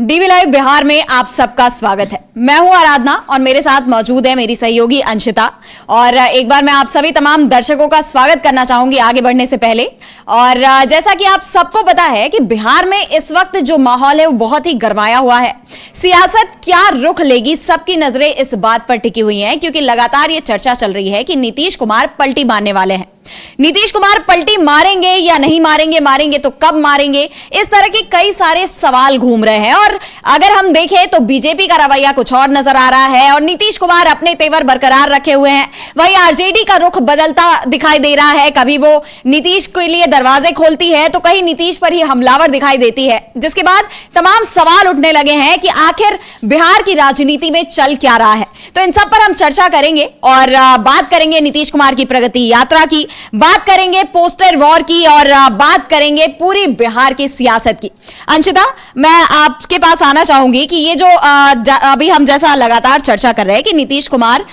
DV live Bihar में आप सबका स्वागत है। मैं हूं आराधना और मेरे साथ मौजूद है मेरी सहयोगी अंशिता। और एक बार मैं आप सभी तमाम दर्शकों का स्वागत करना चाहूंगी आगे बढ़ने से पहले। और जैसा कि आप सबको पता है कि बिहार में इस वक्त जो माहौल है वो बहुत ही गरमाया हुआ है। सियासत क्या रुख लेगी, सबकी नजरें इस बात पर टिकी हुई हैं, क्योंकि लगातार ये चर्चा चल रही है कि नीतीश कुमार पलटी मारने वाले हैं। नीतीश कुमार पलटी मारेंगे या नहीं मारेंगे, मारेंगे तो कब मारेंगे, इस तरह के कई सारे सवाल घूम रहे हैं। और अगर हम देखें तो बीजेपी का रवैया कुछ और नजर आ रहा है और नीतीश कुमार अपने तेवर बरकरार रखे हुए हैं। वहीं आरजेडी का रुख बदलता दिखाई दे रहा है। कभी वो नीतीश के लिए दरवाजे खोलती है तो कहीं नीतीश पर ही हमलावर दिखाई देती है, जिसके बाद तमाम सवाल उठने लगे हैं कि आखिर बिहार की राजनीति में चल क्या रहा है। तो इन सब पर हम चर्चा करेंगे और बात करेंगे नीतीश कुमार की प्रगति यात्रा की, बात करेंगे पोस्टर वॉर की और बात करेंगे पूरी बिहार की सियासत की। अंशिता, मैं आपके पास आना चाहूंगी कि ये जो अभी हम जैसा लगातार चर्चा कर रहे हैं कि नीतीश कुमार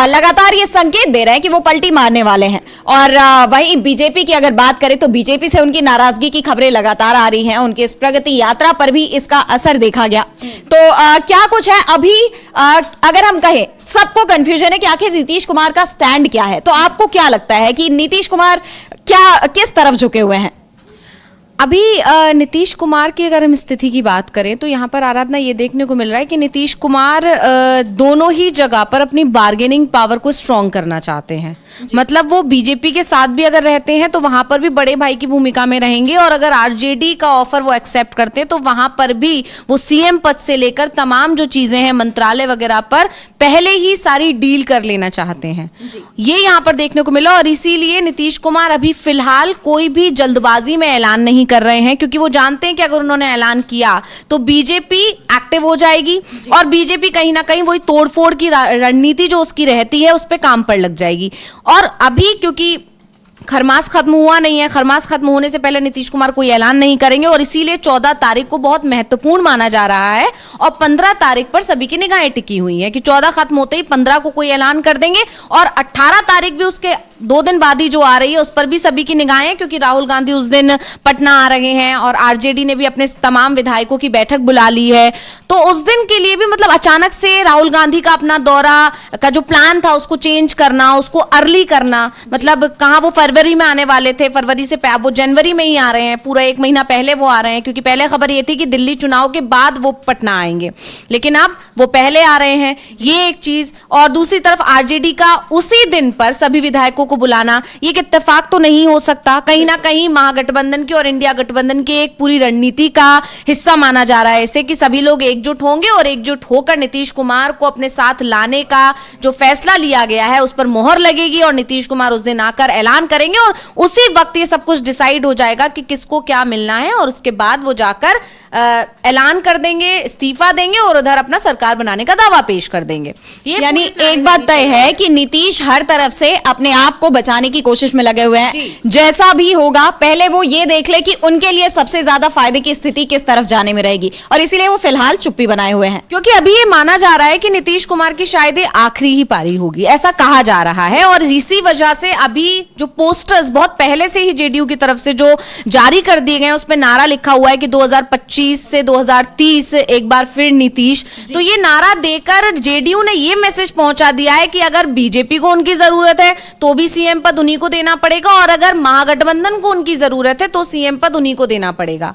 लगातार ये संकेत दे रहे हैं कि वो पलटी मारने वाले हैं, और वहीं बीजेपी की अगर बात करें तो बीजेपी से उनकी नाराजगी की खबरें लगातार आ रही हैं। उनकी इस प्रगति यात्रा पर भी इसका असर देखा गया। तो क्या कुछ है अभी, अगर हम कहें सबको कंफ्यूजन है कि आखिर नीतीश कुमार का स्टैंड क्या है, तो आपको क्या लगता है कि नीतीश कुमार किस तरफ झुके हुए हैं? अभी नीतीश कुमार की अगर हम स्थिति की बात करें तो यहाँ पर आराधना ये देखने को मिल रहा है कि नीतीश कुमार दोनों ही जगह पर अपनी बार्गेनिंग पावर को स्ट्रॉन्ग करना चाहते हैं। मतलब वो बीजेपी के साथ भी अगर रहते हैं तो वहां पर भी बड़े भाई की भूमिका में रहेंगे, और अगर आरजेडी का ऑफर वो एक्सेप्ट करते हैं तो वहां पर भी वो सीएम पद से लेकर तमाम जो चीजें हैं मंत्रालय वगैरह पर पहले ही सारी डील कर लेना चाहते हैं। ये यहाँ पर देखने को मिला, और इसीलिए नीतीश कुमार अभी फिलहाल कोई भी जल्दबाजी में ऐलान नहीं कर रहे हैं, क्योंकि वो जानते हैं कि अगर उन्होंने ऐलान किया तो बीजेपी एक्टिव हो जाएगी और बीजेपी कहीं ना कहीं वही तोड़फोड़ की रणनीति जो उसकी रहती है उस पर काम पर लग जाएगी। और अभी क्योंकि खरमास खत्म हुआ नहीं है, खरमास खत्म होने से पहले नीतीश कुमार कोई ऐलान नहीं करेंगे, और इसीलिए 14 तारीख को बहुत महत्वपूर्ण माना जा रहा है और 15 तारीख पर सभी की निगाहें टिकी हुई हैं कि 14 खत्म होते ही 15 को कोई ऐलान कर देंगे, और 18 तारीख भी उसके 2 दिन बाद ही जो आ रही है उस पर भी सभी की निगाहें, क्योंकि राहुल गांधी उस दिन पटना आ रहे हैं और आरजेडी ने भी अपने तमाम विधायकों की बैठक बुला ली है। तो उस दिन के लिए भी मतलब अचानक से राहुल गांधी का अपना दौरा का जो प्लान था उसको चेंज करना, उसको अर्ली करना, मतलब कहाँ वो फरवरी में आने वाले थे, फरवरी से वो जनवरी में ही आ रहे हैं, पूरा 1 महीना पहले वो आ रहे हैं, क्योंकि पहले खबर ये थी कि दिल्ली चुनाव के बाद वो पटना आएंगे, लेकिन अब वो पहले आ रहे हैं। ये एक चीज, और दूसरी तरफ आरजेडी का उसी दिन पर सभी विधायकों को बुलाना, ये एक इत्तेफाक तो नहीं हो सकता, कहीं ना कहीं महागठबंधन की और इंडिया गठबंधन की एक पूरी रणनीति का हिस्सा माना जा रहा है इसे, कि सभी लोग एकजुट होंगे और एकजुट होकर नीतीश कुमार को अपने साथ लाने का जो फैसला लिया गया है उस पर मोहर लगेगी, और नीतीश कुमार उस दिन आकर ऐलान करेंगे और उसी वक्त ये सब कुछ डिसाइड हो जाएगा कि किसको क्या मिलना है, और उसके बाद वो जाकर ऐलान कर देंगे, इस्तीफा देंगे और उधर अपना सरकार बनाने का दावा पेश कर देंगे। यानी एक बात तय है कि नीतीश हर तरफ से अपने आप को बचाने की कोशिश में लगे हुए हैं। जैसा भी होगा पहले वो ये देख ले कि उनके लिए सबसे ज्यादा फायदे की स्थिति किस तरफ जाने में रहेगी, और इसीलिए वो फिलहाल चुप्पी बनाए हुए हैं, क्योंकि अभी ये माना जा रहा है कि नीतीश कुमार की शायद आखिरी ही पारी होगी, ऐसा कहा जा रहा है। और इसी वजह से अभी जो पोस्टर्स बहुत पहले से ही जेडीयू की तरफ से जो जारी कर दिए गए उस पर नारा लिखा हुआ है कि 2025 से 2030 एक बार फिर नीतीश, तो ये नारा देकर जेडीयू ने ये मैसेज पहुंचा दिया है कि अगर बीजेपी को उनकी जरूरत है तो भी सीएम पद उन्हीं को देना पड़ेगा, और अगर महागठबंधन को उनकी जरूरत है तो सीएम पद उन्हीं को देना पड़ेगा।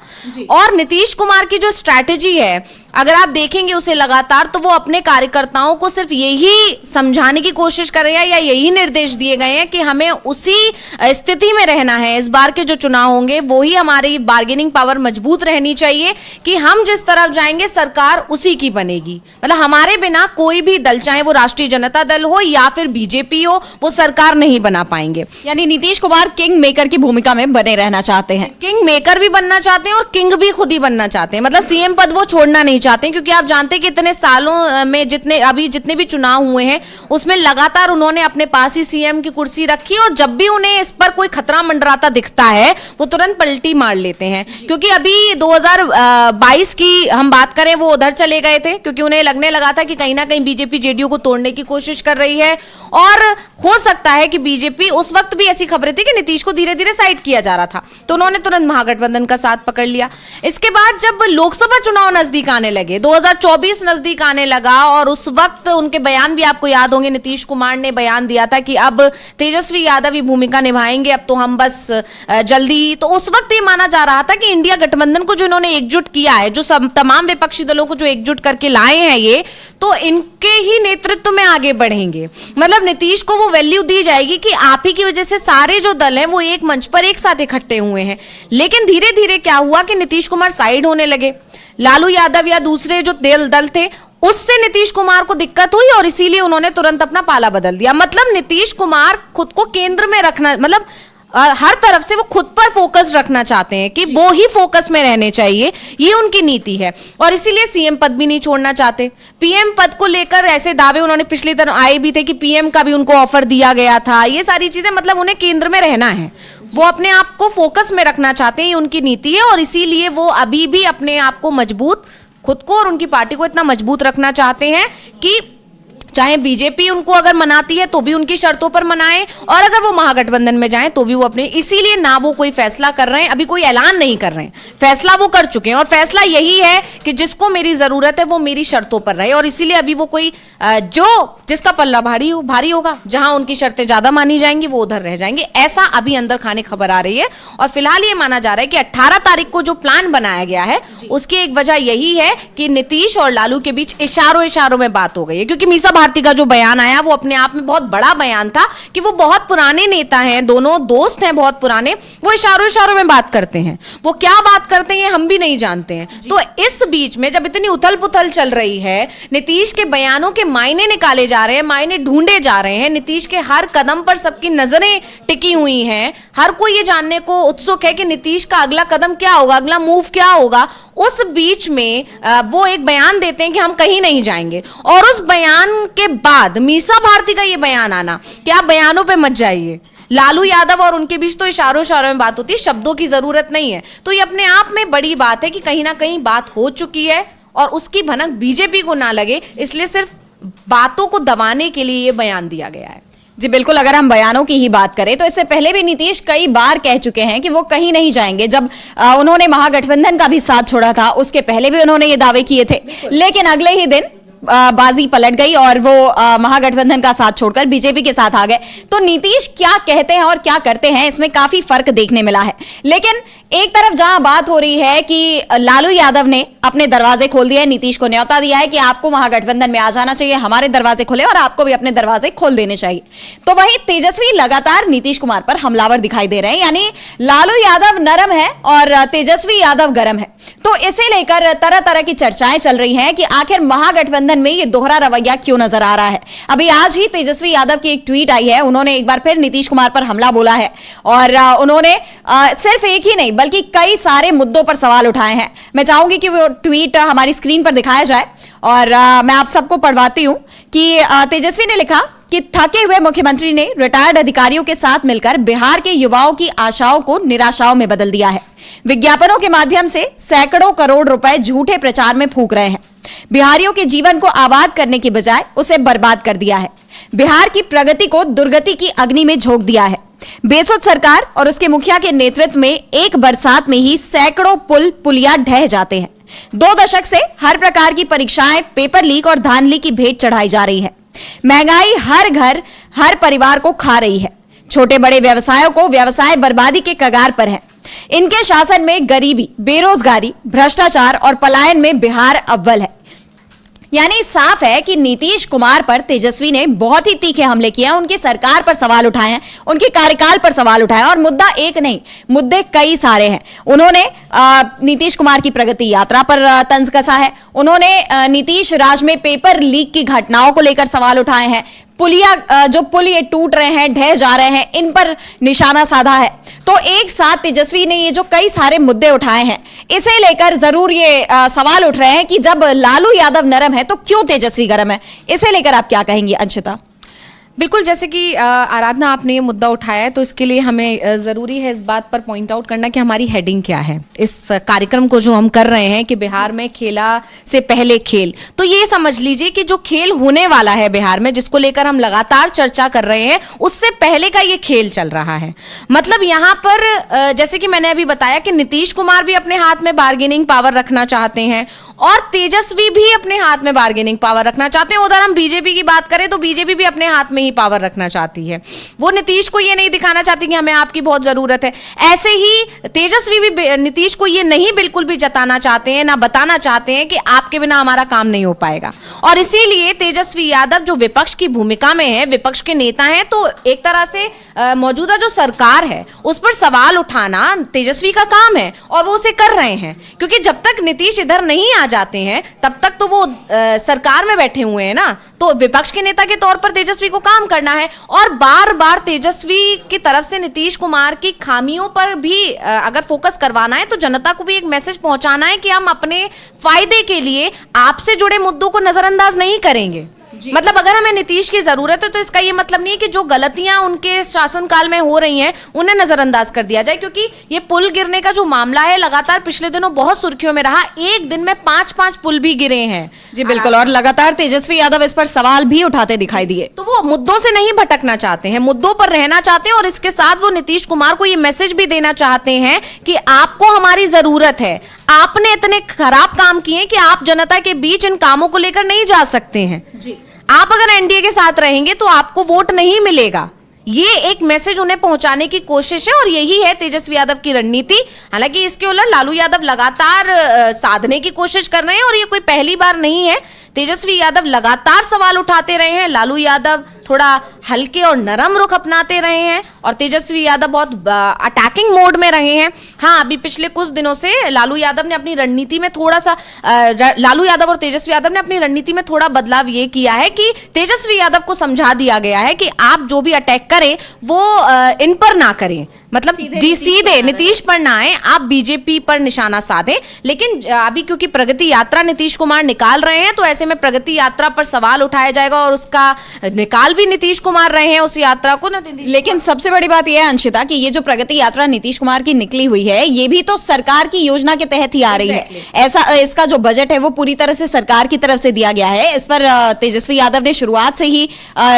और नीतीश कुमार की जो स्ट्रैटेजी है अगर आप देखेंगे उसे लगातार, तो वो अपने कार्यकर्ताओं को सिर्फ यही समझाने की कोशिश कर रहे हैं या यही निर्देश दिए गए हैं कि हमें उसी स्थिति में रहना है। इस बार के जो चुनाव होंगे वो ही हमारी बार्गेनिंग पावर मजबूत रहनी चाहिए कि हम जिस तरफ जाएंगे सरकार उसी की बनेगी, मतलब हमारे बिना कोई भी दल, चाहे वो राष्ट्रीय जनता दल हो या फिर बीजेपी हो, वो सरकार नहीं बना पाएंगे। यानी नीतीश कुमार किंग मेकर की भूमिका में बने रहना चाहते हैं, किंग मेकर भी बनना चाहते हैं और किंग भी खुद ही बनना चाहते हैं, मतलब सीएम पद वो छोड़ना नहीं चाहते हैं, क्योंकि आप जानते हैं कि इतने सालों में जितने भी चुनाव हुए हैं उसमें लगातार उन्होंने अपने पास ही सीएम की कुर्सी रखी, और जब भी उन्हें इस पर कोई खतरा मंडराता दिखता है वो तुरंत पलटी मार लेते हैं। क्योंकि अभी 2022 की हम बात करें वो उधर चले गए थे, क्योंकि उन्हें लगने लगा था कि कहीं ना कहीं बीजेपी जेडीयू को तोड़ने की कोशिश कर रही है, और हो सकता है कि बीजेपी, उस वक्त भी ऐसी खबरें थी कि नीतीश को धीरे धीरे साइड किया जा रहा था, तो उन्होंने तुरंत महागठबंधन का साथ पकड़ लिया। इसके बाद जब लोकसभा चुनाव नजदीक आने लगे, 2024 नजदीक आने लगा और उस वक्त उनके बयान भी आपको याद होंगे, नीतीश कुमार ने बयान दिया था कि अब तेजस्वी यादव ही भूमिका निभाएंगे, अब तो हम बस जल्दी ही। तो उस वक्त ये माना जा रहा था कि इंडिया गठबंधन को जो इन्होंने एकजुट किया है, जो सब तमाम विपक्षी दलों को जो एकजुट करके लाए हैं ये, तो इनके ही नेतृत्व में आगे बढ़ेंगे। मतलब नीतीश को वो वैल्यू दी जाएगी कि आप ही की वजह से सारे जो दल हैं वो एक मंच पर एक साथ इकट्ठे हुए हैं। लेकिन धीरे धीरे क्या हुआ कि नीतीश कुमार साइड होने लगे, लालू यादव या दूसरे जो दल थे उससे नीतीश कुमार को दिक्कत हुई और इसीलिए उन्होंने तुरंत अपना पाला बदल दिया। मतलब नीतीश कुमार खुद को केंद्र में रखना, मतलब हर तरफ से वो खुद पर फोकस रखना चाहते हैं कि वो ही फोकस में रहने चाहिए, ये उनकी नीति है। और इसीलिए सीएम पद भी नहीं छोड़ना चाहते। पीएम पद को लेकर ऐसे दावे उन्होंने पिछले दिन आए भी थे कि पीएम का भी उनको ऑफर दिया गया था, ये सारी चीजें, मतलब उन्हें केंद्र में रहना है, वो अपने आप को फोकस में रखना चाहते हैं, ये उनकी नीति है। और इसीलिए वो अभी भी अपने आप को मजबूत, खुद को और उनकी पार्टी को इतना मजबूत रखना चाहते हैं कि चाहे बीजेपी उनको अगर मनाती है तो भी उनकी शर्तों पर मनाएं, और अगर वो महागठबंधन में जाएं तो भी वो अपने, इसीलिए ना वो कोई फैसला कर रहे हैं, अभी कोई ऐलान नहीं कर रहे हैं, फैसला वो कर चुके हैं। और फैसला यही है कि जिसको मेरी जरूरत है वो मेरी शर्तों पर रहे, और इसीलिए अभी वो कोई जिसका पल्ला भारी होगा, जहां उनकी शर्तें ज्यादा मानी जाएंगी वो उधर रह जाएंगे, ऐसा अभी अंदर खाने खबर आ रही है। और फिलहाल ये माना जा रहा है कि 18 तारीख को जो प्लान बनाया गया है उसकी एक वजह यही है कि नीतीश और लालू के बीच इशारों में बात हो गई है। क्योंकि मीसा भारती का जो बयान आया वो अपने आप में बहुत बड़ा बयान था कि वो बहुत पुराने नेता हैं, दोनों दोस्त हैं बहुत पुराने, वो इशारों में बात करते हैं, वो क्या बात करते हैं हम भी नहीं जानते हैं। तो इस बीच में जब इतनी उथल पुथल चल रही है, नीतीश के बयानों के मायने निकाले जा रहे हैं, मायने ढूंढे जा रहे हैं, नीतीश के हर कदम पर सबकी नजरें टिकी हुई हैं, हर कोई ये जानने को उत्सुक है कि नीतीश का अगला कदम क्या होगा, अगला मूव क्या होगा। उस बीच में वो एक बयान देते हैं कि हम कहीं नहीं जाएंगे, और उस बयान के बाद मीसा भारती का ये बयान आना कि आप बयानों पे मत जाइए, लालू यादव और उनके बीच तो इशारों में बात होती है, शब्दों की जरूरत नहीं है। तो ये अपने आप में बड़ी बात है कि कहीं ना कहीं बात हो चुकी है और उसकी भनक बीजेपी को ना लगे, इसलिए सिर्फ बातों को दबाने के लिए ये बयान दिया गया है। जी बिल्कुल, अगर हम बयानों की ही बात करें तो इससे पहले भी नीतीश कई बार कह चुके हैं कि वो कहीं नहीं जाएंगे। जब उन्होंने महागठबंधन का भी साथ छोड़ा था उसके पहले भी उन्होंने ये दावे किए थे, लेकिन अगले ही दिन बाजी पलट गई और वो महागठबंधन का साथ छोड़कर बीजेपी के साथ आ गए। तो नीतीश क्या कहते हैं और क्या करते हैं इसमें काफी फर्क देखने मिला है। लेकिन एक तरफ जहां बात हो रही है कि लालू यादव ने अपने दरवाजे खोल दिए, नीतीश को न्योता दिया है कि आपको महागठबंधन में आ जाना चाहिए, हमारे दरवाजे खोले और आपको भी अपने दरवाजे खोल देने चाहिए। तो वहीं तेजस्वी लगातार नीतीश कुमार पर हमलावर दिखाई दे रहे हैं, यानी लालू यादव नरम है और तेजस्वी यादव गरम है। तो इसे लेकर तरह तरह की चर्चाएं चल रही हैं कि आखिर महागठबंधन में ये दोहरा रवैया क्यों नजर आ रहा है। अभी आज ही तेजस्वी यादव की एक ट्वीट आई है, उन्होंने एक बार फिर नीतीश कुमार पर हमला बोला है और उन्होंने सिर्फ एक ही नहीं बल्कि कई सारे मुद्दों पर सवाल उठाए हैं। मैं चाहूंगी कि वो ट्वीट हमारी स्क्रीन पर दिखाया जाए और मैं आप सबको पढ़वाती हूं कि तेजस्वी ने लिखा कि थके हुए मुख्यमंत्री ने रिटायर्ड अधिकारियों के साथ मिलकर बिहार के युवाओं की आशाओं को निराशाओं में बदल दिया है। विज्ञापनों के माध्यम से सैकड़ों करोड़ रुपए झूठे प्रचार में फूंक रहे हैं। बिहारियों के जीवन को आबाद करने की बजाय उसे बर्बाद कर दिया है। बिहार की प्रगति को दुर्गति की अग्नि में झोंक दिया है। बेसुध सरकार और उसके मुखिया के नेतृत्व में एक बरसात में ही सैकड़ों पुलिया ढह जाते हैं। 2 दशक से हर प्रकार की परीक्षाएं, पेपर लीक और धांधली की भेंट चढ़ाई जा रही है। महंगाई हर घर, हर परिवार को खा रही है। छोटे बड़े व्यवसायों को व्यवसाय बर्बादी के कगार पर है। इनके शासन में गरीबी, बेरोजगारी, भ्रष्टाचार और पलायन में बिहार अव्वल है। यानी साफ है कि नीतीश कुमार पर तेजस्वी ने बहुत ही तीखे हमले किए हैं, उनकी सरकार पर सवाल उठाए हैं, उनके कार्यकाल पर सवाल उठाए हैं और मुद्दा एक नहीं, मुद्दे कई सारे हैं। उन्होंने नीतीश कुमार की प्रगति यात्रा पर तंज कसा है, उन्होंने नीतीश राज में पेपर लीक की घटनाओं को लेकर सवाल उठाए हैं, पुलिया जो पुल ये टूट रहे हैं, ढह जा रहे हैं, इन पर निशाना साधा है। तो एक साथ तेजस्वी ने ये जो कई सारे मुद्दे उठाए हैं, इसे लेकर जरूर ये सवाल उठ रहे हैं कि जब लालू यादव नरम है तो क्यों तेजस्वी गरम है। इसे लेकर आप क्या कहेंगी अंशिता? बिल्कुल, जैसे कि आराधना आपने ये मुद्दा उठाया है तो इसके लिए हमें ज़रूरी है इस बात पर पॉइंट आउट करना कि हमारी हेडिंग क्या है इस कार्यक्रम को जो हम कर रहे हैं कि बिहार में खेला से पहले खेल। तो ये समझ लीजिए कि जो खेल होने वाला है बिहार में, जिसको लेकर हम लगातार चर्चा कर रहे हैं, उससे पहले का ये खेल चल रहा है। मतलब यहाँ पर जैसे कि मैंने अभी बताया कि नीतीश कुमार भी अपने हाथ में बार्गेनिंग पावर रखना चाहते हैं और तेजस्वी भी अपने हाथ में बार्गेनिंग पावर रखना चाहते हैं। उधर हम बीजेपी की बात करें तो बीजेपी भी अपने हाथ में ही पावर रखना चाहती है। वो नीतीश को ये नहीं दिखाना चाहती कि हमें आपकी बहुत जरूरत है। ऐसे ही तेजस्वी भी नीतीश को ये नहीं बिल्कुल भी जताना चाहते हैं, ना बताना चाहते हैं कि आपके बिना हमारा काम नहीं हो पाएगा। और इसीलिए तेजस्वी यादव जो विपक्ष की भूमिका में है, विपक्ष के नेता हैं, तो एक तरह से मौजूदा जो सरकार है उस पर सवाल उठाना तेजस्वी का काम है और वो उसे कर रहे हैं। क्योंकि जब तक नीतीश इधर नहीं आ जाते हैं तब तक तो वो सरकार में बैठे हुए हैं ना, तो विपक्ष के नेता के तौर पर तेजस्वी को काम करना है। और बार बार तेजस्वी की तरफ से नीतीश कुमार की खामियों पर भी अगर फोकस करवाना है तो जनता को भी एक मैसेज पहुंचाना है कि हम अपने फायदे के लिए आपसे जुड़े मुद्दों को नजरअंदाज नहीं करेंगे। मतलब अगर हमें नीतीश की जरूरत है तो इसका ये मतलब नहीं है कि जो गलतियां उनके शासनकाल में हो रही हैं उन्हें नजरअंदाज कर दिया जाए। क्योंकि ये पुल गिरने का जो मामला है लगातार पिछले दिनों बहुत सुर्खियों में रहा। एक दिन में 5-5 पुल भी गिरे हैं। जी बिल्कुल, और लगातार तेजस्वी यादव इस पर सवाल भी उठाते दिखाई दिए। तो वो मुद्दों से नहीं भटकना चाहते हैं, मुद्दों पर रहना चाहते हैं। और इसके साथ वो नीतीश कुमार को ये मैसेज भी देना चाहते हैं कि आपको हमारी जरूरत है। आपने इतने खराब काम किए कि आप जनता के बीच इन कामों को लेकर नहीं जा सकते हैं। जी, आप अगर एनडीए के साथ रहेंगे तो आपको वोट नहीं मिलेगा। ये एक मैसेज उन्हें पहुंचाने की कोशिश है और यही है तेजस्वी यादव की रणनीति। हालांकि इसके उलट लालू यादव लगातार साधने की कोशिश कर रहे हैं और ये कोई पहली बार नहीं है। तेजस्वी यादव लगातार सवाल उठाते रहे हैं, लालू यादव थोड़ा हल्के और नरम रुख अपनाते रहे हैं और तेजस्वी यादव बहुत अटैकिंग मोड में रहे हैं। हाँ, अभी पिछले कुछ दिनों से लालू यादव ने अपनी रणनीति में थोड़ा सा लालू यादव और तेजस्वी यादव ने अपनी रणनीति में थोड़ा बदलाव ये किया है कि तेजस्वी यादव को समझा दिया गया है कि आप जो भी अटैक करें वो इन पर ना करें, मतलब सीधे नीतीश पर ना आए, आप बीजेपी पर निशाना साधें। लेकिन अभी क्योंकि प्रगति यात्रा नीतीश कुमार निकाल रहे हैं तो ऐसे में प्रगति यात्रा पर सवाल उठाया जाएगा और उसका निकाल भी नीतीश कुमार रहे हैं उस यात्रा को ना। लेकिन सबसे बड़ी बात यह है अंशिता कि ये जो प्रगति यात्रा नीतीश कुमार की निकली हुई है ये भी तो सरकार की योजना के तहत ही आ रही है। ऐसा इसका जो बजट है वो पूरी तरह से सरकार की तरफ से दिया गया है। इस पर तेजस्वी यादव ने शुरुआत से ही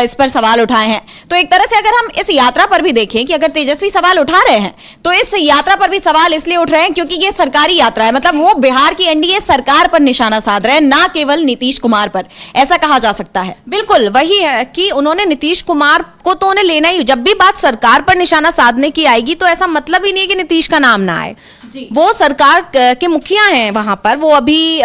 इस पर सवाल उठाए हैं। तो एक तरह से अगर हम इस यात्रा पर भी देखें कि अगर तेजस्वी सवाल उठा रहे हैं तो इस यात्रा पर भी सवाल इसलिए उठ रहे हैं क्योंकि ये सरकारी यात्रा है। मतलब वो बिहार की एनडीए सरकार पर निशाना साध रहे हैं, ना केवल नीतीश कुमार पर, ऐसा कहा जा सकता है। बिल्कुल वही है कि उन्होंने नीतीश कुमार को तो उन्हें लेना ही। जब भी बात सरकार पर निशाना साधने की आएगी तो ऐसा मतलब ही नहीं है कि नीतीश का नाम ना आए। वो सरकार के मुखिया हैं वहां पर, वो अभी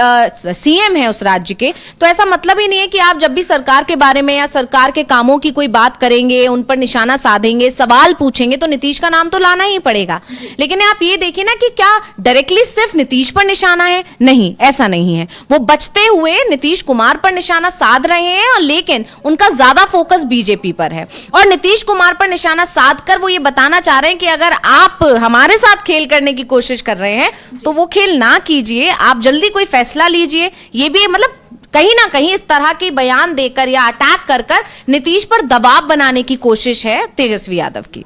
सीएम है उस राज्य के, तो ऐसा मतलब ही नहीं है कि आप जब भी सरकार के बारे में या सरकार के कामों की कोई बात करेंगे, उन पर निशाना साधेंगे, सवाल पूछेंगे तो नीतीश का नाम तो लाना ही पड़ेगा। लेकिन आप ये देखिए ना कि क्या डायरेक्टली सिर्फ नीतीश पर निशाना है? नहीं, ऐसा नहीं है। वो बचते हुए नीतीश कुमार पर निशाना साध रहे हैं और लेकिन उनका ज्यादा फोकस बीजेपी पर है और नीतीश कुमार पर निशाना साध कर वो ये बताना चाह रहे हैं कि अगर आप हमारे साथ खेल करने की कोशिश कर रहे हैं तो वो खेल ना कीजिए, आप जल्दी कोई फैसला लीजिए। ये भी मतलब कहीं ना कहीं इस तरह के बयान देकर या अटैक कर कर नीतीश पर दबाव बनाने की कोशिश है तेजस्वी यादव की।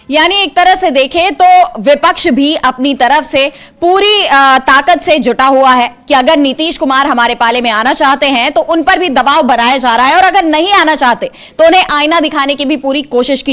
यानी एक तरह से देखें तो विपक्ष भी अपनी तरफ से पूरी ताकत से जुटा हुआ है कि अगर नीतीश कुमार हमारे पाले में आना चाहते हैं तो उन पर भी दबाव बनाया जा रहा है और अगर नहीं आना चाहते तो उन्हें आईना दिखाने की भी पूरी कोशिश की